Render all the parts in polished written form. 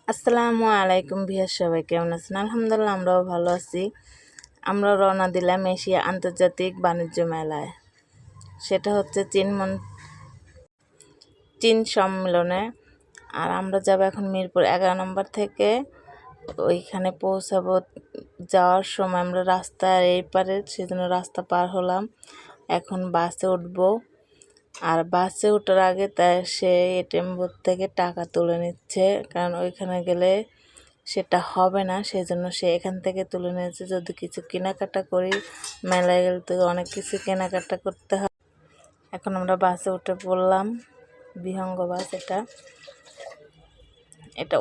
আসসালামু আলাইকুম ভিউয়ার, সবাই কেমন আছেন? আলহামদুলিল্লাহ, আমরাও ভালো আছি। আমরা রওনা দিলাম এশিয়া আন্তর্জাতিক বাণিজ্য মেলায়। সেটা হচ্ছে চীন সম্মেলনে। আর আমরা যাব এখন মিরপুর 11 নম্বর থেকে। ওইখানে পৌঁছাবো। যাওয়ার সময় আমরা রাস্তার এই পারে, সেজন্য রাস্তা পার হলাম। এখন বাসে উঠবো। আর বাসে ওঠার আগে সে এটিএম বুথ থেকে টাকা তুলে নিচ্ছে, কারণ ওইখানে গেলে সেটা হবে না, সেজন্য সে এখান থেকে তুলে নিয়েছে। যদি কিছু কেনাকাটা করি, মেলায় গেলে তো অনেক কিছু কেনাকাটা করতে হয়। এখন আমরা বাসে উঠে পড়লাম, বিহঙ্গ বাস। এটা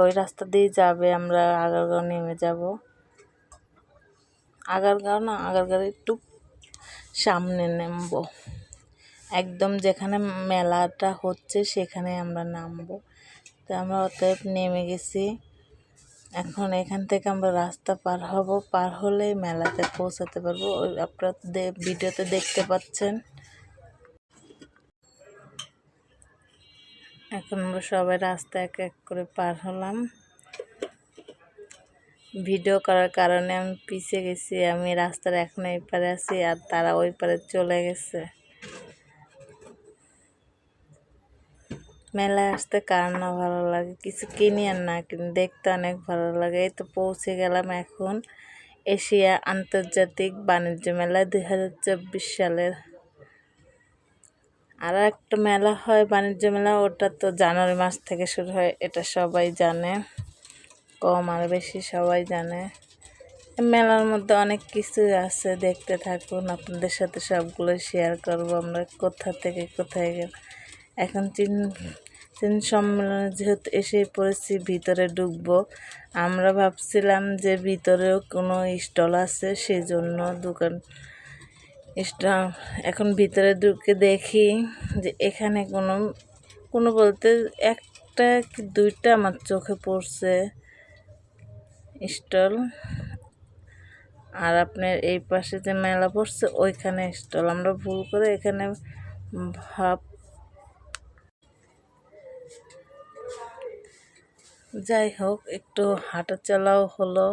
ওই রাস্তা দিয়ে যাবে। আমরা আগারগাঁও নেমে যাব। আগারগাঁও একটু সামনে নামবো, একদম যেখানে মেলাটা হচ্ছে সেখানে আমরা নামবো। তো আমরা অতএব নেমে গেছি। এখন এখান থেকে আমরা রাস্তা পার হব, পার হলে মেলাতে পৌঁছাতে পারবো। আপনারা ভিডিওতে দেখতে পাচ্ছেন। এখন আমরা সবাই রাস্তা এক এক করে পার হলাম। ভিডিও করার কারণে আমি পিছিয়ে গেছি। আমি রাস্তার এখন এই পারে আছি আর তারা ওই পারে চলে গেছে। মেলায় আসতে কার না ভালো লাগে, কিছু কিনি আর না কিনি, দেখতে অনেক ভালো লাগে। এই তো পৌঁছে গেলাম এখন এশিয়া আন্তর্জাতিক বাণিজ্য মেলা 2024 সালের। আর একটা মেলা হয় বাণিজ্য মেলা, ওটা তো জানুয়ারি মাস থেকে শুরু হয়, এটা সবাই জানে, কম আর বেশি সবাই জানে। মেলার মধ্যে অনেক কিছু আছে, দেখতে থাকুন। আপনাদের সাথে সবগুলো শেয়ার করব আমরা কোথা থেকে কোথায় গেল। এখন চীন সম্মেলনে যেহেতু এসে পড়েছি, ভিতরে ঢুকবো। আমরা ভাবছিলাম যে ভিতরেও কোনো স্টল আছে, সেই জন্য স্টল। এখন ভিতরে ঢুকে দেখি যে এখানে কোনো বলতে একটা কি দুইটা আমার চোখে পড়ছে স্টল। আর আপনার এই পাশে যে মেলা পড়ছে ওইখানে স্টল। আমরা ভুল করে এখানে যাই হোক, একটু হাঁটা চলাও হলো,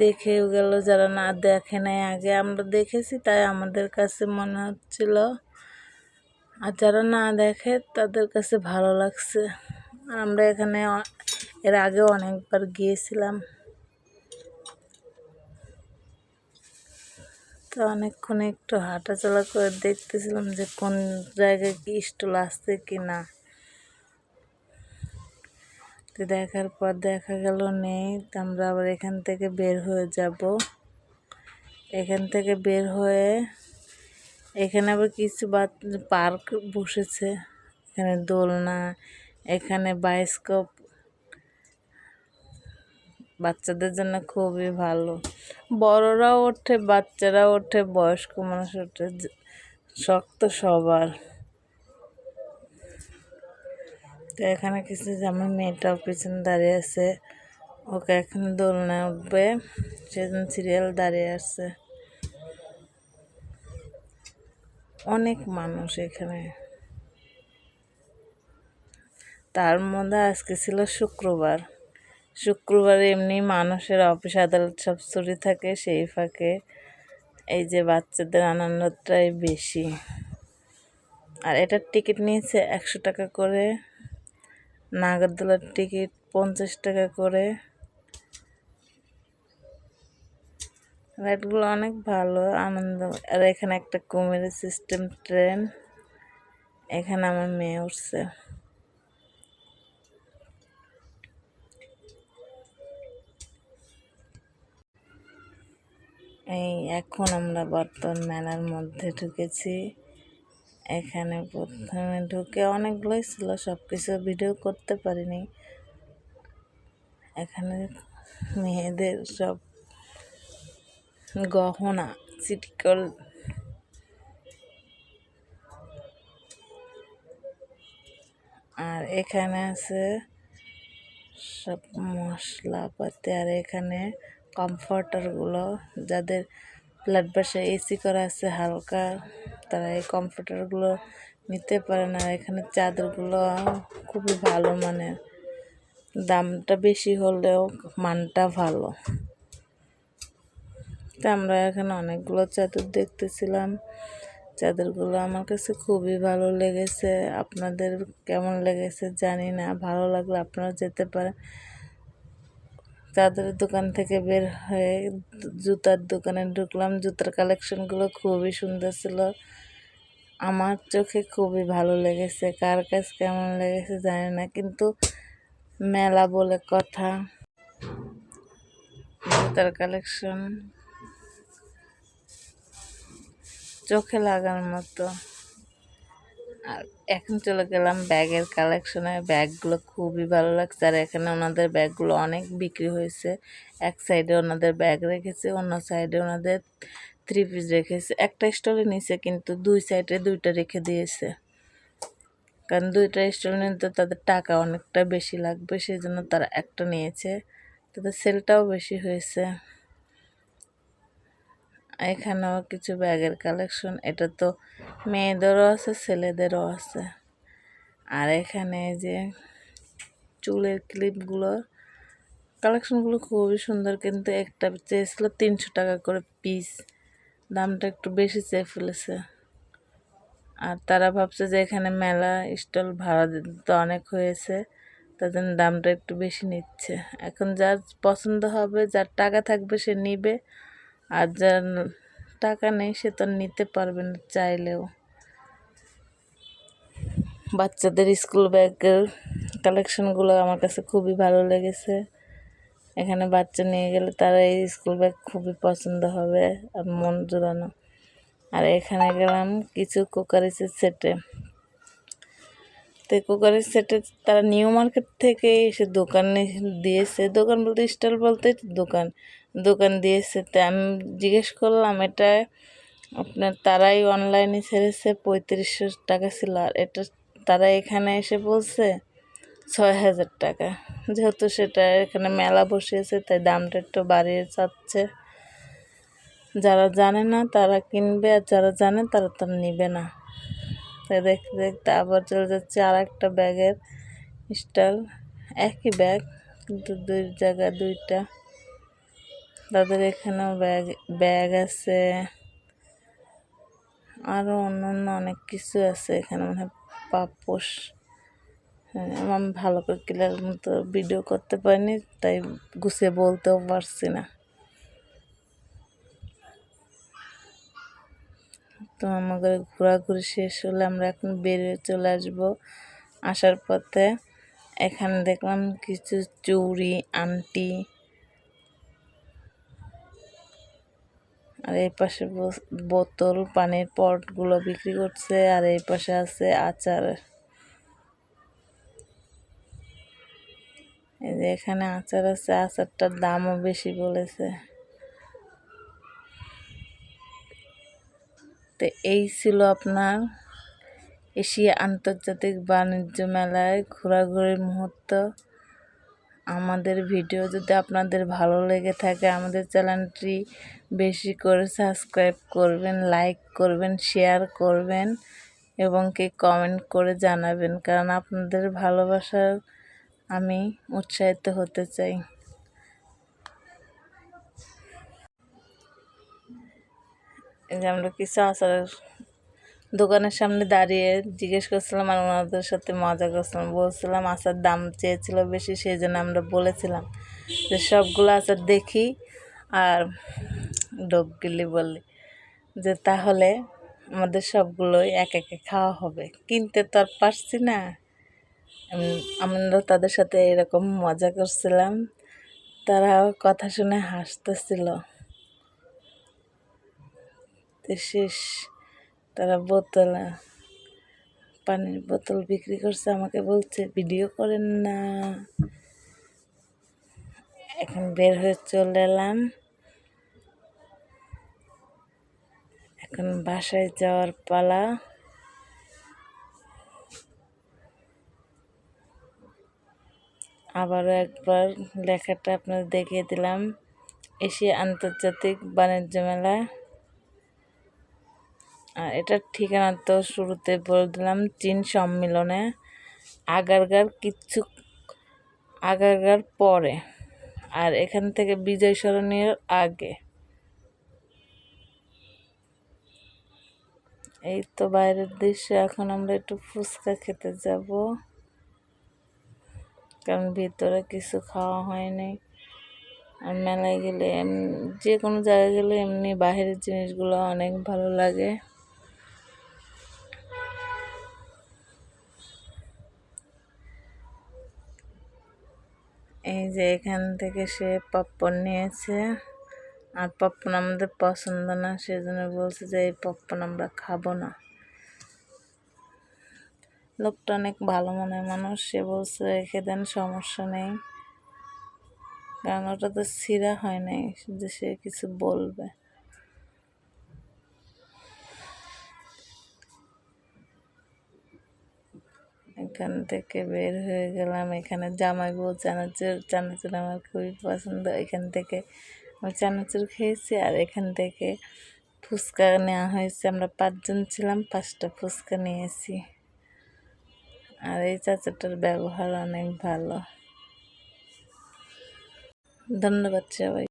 দেখেও গেল। যারা না দেখে নাই আগে, আমরা দেখেছি তাই আমাদের কাছে মনে হচ্ছিল, আর যারা না দেখে তাদের কাছে ভালো লাগছে। আমরা এখানে এর আগেও অনেকবার গিয়েছিলাম। তো অনেকক্ষণ একটু হাঁটাচলা করে দেখতেছিলাম যে কোন জায়গায় কি স্টল আসছে কি না। তো দেখার পর দেখা গেল নেই। তো আমরা আবার এখান থেকে বের হয়ে যাব। এখান থেকে বের হয়ে এখানে আবার কিছু পার্ক বসেছে, এখানে দোলনা, এখানে বায়োস্কোপ। বাচ্চাদের জন্য খুবই ভালো, বড়রাও ওঠে, বাচ্চারাও ওঠে, বয়স্ক মানুষ ওঠে, শক্ত সবার। তো এখানে কিছু, আমার মেয়েটাও পিছনে দাঁড়িয়ে আছে, ওকে এখন দোলনায় উঠবে, সেজন্য সিরিয়াল দাঁড়িয়ে আছে। অনেক মানুষ এখানে। তার মধ্যে আজকে ছিল শুক্রবার এমনি মানুষের অফিস আদালত সব ছুটি থাকে, সেই ফাঁকে এই যে বাচ্চাদের আনন্দটাই বেশি। আর এটার টিকিট নিয়েছে 100 টাকা করে, নাগরদোলার টিকিট 50 টাকা করে। রাইডগুলো অনেক ভালো, আনন্দ। আর এখানে একটা কুমিরের সিস্টেম ট্রেন, এখানে আমার মেয়ে উঠছে। এই এখন আমরা বর্তমান মেলার মধ্যে ঢুকেছি। এখানে প্রথমে ঢুকে অনেকগুলোই ছিল, সব কিছু ভিডিও করতে পারিনি। এখানে মেয়েদের সব গহনা, সিটিকল, আর এখানে আছে সব মশলাপাতি। আর এখানে কমফর্টারগুলো, যাদের ব্লাড প্রেশার এসি করা আছে হালকা, তারা এই কমফর্টারগুলো নিতে পারে না। এখানে চাদরগুলো খুবই ভালো মানের। দামটা বেশি হলেও মানটা ভালো। তো আমরা এখানে অনেকগুলো চাদর দেখতেছিলাম। চাদরগুলো আমার কাছে খুবই ভালো লেগেছে। আপনাদের কেমন লেগেছে জানি না, ভালো লাগলে আপনারা যেতে পারেন। চাদরের দোকান থেকে বের হয়ে জুতার দোকানে ঢুকলাম। জুতার কালেকশনগুলো খুবই সুন্দর ছিল, আমার চোখে খুবই ভালো লেগেছে। কার কাছে কেমন লেগেছে জানি না, কিন্তু মেলা বলে কথা, জুতার কালেকশন চোখে লাগার মতো। আর এখন চলে গেলাম ব্যাগের কালেকশনে। ব্যাগগুলো খুবই ভালো লাগছে, আর এখানে ওনাদের ব্যাগগুলো অনেক বিক্রি হয়েছে। এক সাইডে ওনাদের ব্যাগ রেখেছে, অন্য সাইডে ওনাদের 3 পিস রেখেছে। একটা স্টলে নিচে, কিন্তু দুই সাইডে দুইটা রেখে দিয়েছে, কারণ দুইটা স্টল নিতে তাদের টাকা অনেকটা বেশি লাগবে, সেই জন্য তারা একটা নিয়েছে। তাদের সেলটাও বেশি হয়েছে। এখানেও কিছু ব্যাগের কালেকশন, এটা তো মেয়েদেরও আছে ছেলেদেরও আছে। আর এখানে যে চুলের ক্লিপগুলো কালেকশনগুলো খুবই সুন্দর, কিন্তু একটা চেয়েছিল 300 টাকা করে পিস, দামটা একটু বেশি চেয়ে ফেলেছে। আর তারা ভাবছে যে এখানে মেলা স্টল ভাড়া দিতে অনেক হয়েছে, তাদের দামটা একটু বেশি নিচ্ছে। এখন যার পছন্দ হবে, যার টাকা থাকবে সে নিবে, আর যার টাকা নেই সে তো নিতে পারবে না চাইলেও। বাচ্চাদের স্কুল ব্যাগের কালেকশনগুলো আমার কাছে খুবই ভালো লেগেছে। এখানে বাচ্চা নিয়ে গেলে তারা এই স্কুল ব্যাগ খুবই পছন্দ হবে, আর মন জোড়ানো। আর এখানে গেলাম কিছু কুকারিসের সেটে। তো কুকারের সেটে তারা নিউ মার্কেট থেকে এসে দোকানে দিয়েছে, দোকান বলতে স্টল বলতে দোকান দোকান দিয়েছে। তো আমি জিজ্ঞেস করলাম, এটা আপনার তারাই অনলাইনে ছেড়েছে 3500 টাকা ছিল, আর এটা তারা এখানে এসে বলছে 6000 টাকা। যেহেতু সেটা এখানে মেলা বসিয়েছে, তাই দামটা একটু বাড়িয়ে চাচ্ছে। যারা জানে না তারা কিনবে, আর যারা জানে তারা তো নিবে না। তাই দেখতে দেখতে আবার চলে যাচ্ছে আর একটা ব্যাগের স্টল। একই ব্যাগ, কিন্তু দুই জায়গায় দুইটা। তাদের এখানেও ব্যাগ ব্যাগ আছে, আরও অন্য অন্য অনেক কিছু আছে। এখানে মনে হয় পাপোশ। হ্যাঁ, আমি ভালো করে ক্লিয়ার মতো ভিডিও করতে পারিনি, তাই গুছিয়ে বলতেও পারছি না। তো আমাদের ঘোরাঘুরি শেষ হলে আমরা এখন বেরিয়ে চলে আসবো। আসার পথে এখানে দেখলাম কিছু চুড়ি, আংটি, আর এই পাশে বোতল, পানির পটগুলো বিক্রি করছে, আর এই পাশে আছে আচার। এই যে এখানে আচার আছে, আচারটার দামও বেশি বলেছে। তো এই ছিল আপনার এশিয়া আন্তর্জাতিক বাণিজ্য মেলায় ঘোরাঘুরির মুহূর্ত। আমাদের ভিডিও যদি আপনাদের ভালো লেগে থাকে, আমাদের চ্যানেলটি বেশি করে সাবস্ক্রাইব করবেন, লাইক করবেন, শেয়ার করবেন, এবং কি কমেন্ট করে জানাবেন, কারণ আপনাদের ভালোবাসার আমি উৎসাহিত হতে চাই। এই যে আমরা কিছু আচারের দোকানের সামনে দাঁড়িয়ে জিজ্ঞেস করছিলাম, আর ওনাদের সাথে মজা করছিলাম। বলছিলাম আচার দাম চেয়েছিল বেশি, সেই জন্য আমরা বলেছিলাম যে সবগুলো আচার দেখি আর ঢোক গিলি বলি যে তাহলে আমাদের সবগুলোই এক একে খাওয়া হবে। কিনতে তো আর পারছি না। আমরা তাদের সাথে এরকম মজা করছিলাম, তারাও কথা শুনে হাসতেছিল। তো শেষ তারা পানির বোতল বিক্রি করছে, আমাকে বলছে ভিডিও করেন না। এখন বের হয়ে চলে এলাম, এখন বাসায় যাওয়ার পালা। আবারও একবার লেখাটা আপনাদের দেখিয়ে দিলাম, এশিয়া আন্তর্জাতিক বাণিজ্য মেলা। আর এটার ঠিকানা তো শুরুতে বলে দিলাম, চীন সম্মেলনে। আগারগার আগারগার পরে, আর এখান থেকে বিজয় সরণির আগে। এই তো বাইরের দৃশ্য। এখন আমরা একটু ফুচকা খেতে যাব, কারণ ভিতরে কিছু খাওয়া হয়নি। আর মেলায় গেলে যে কোনো জায়গায় গেলে এমনি বাইরের জিনিসগুলো অনেক ভালো লাগে। এই যে এখান থেকে সে পপকর্ন নিয়েছে, আর পপকর্ন আমাদের পছন্দ না, সেজন্য বলছে যে এই পপকর্ন আমরা খাবো না। লোকটা অনেক ভালো মনের মানুষ, সে বলছে রেখে দেন, সমস্যা নেই, কারণ ওটা তো ছিঁড়া হয় নাই যে সে কিছু বলবে। এখান থেকে বের হয়ে গেলাম। এখানে জামাই বউ চানাচুর, চানাচুর আমার খুবই পছন্দ। এখান থেকে আমি চানাচুর খেয়েছি, আর এখান থেকে ফুচকা নেওয়া হয়েছে। আমরা 5 জন ছিলাম, 5টা ফুচকা নিয়েছি। আর এই চাচাটার ব্যবহার অনেক ভালো। ধন্যবাদ সবাই।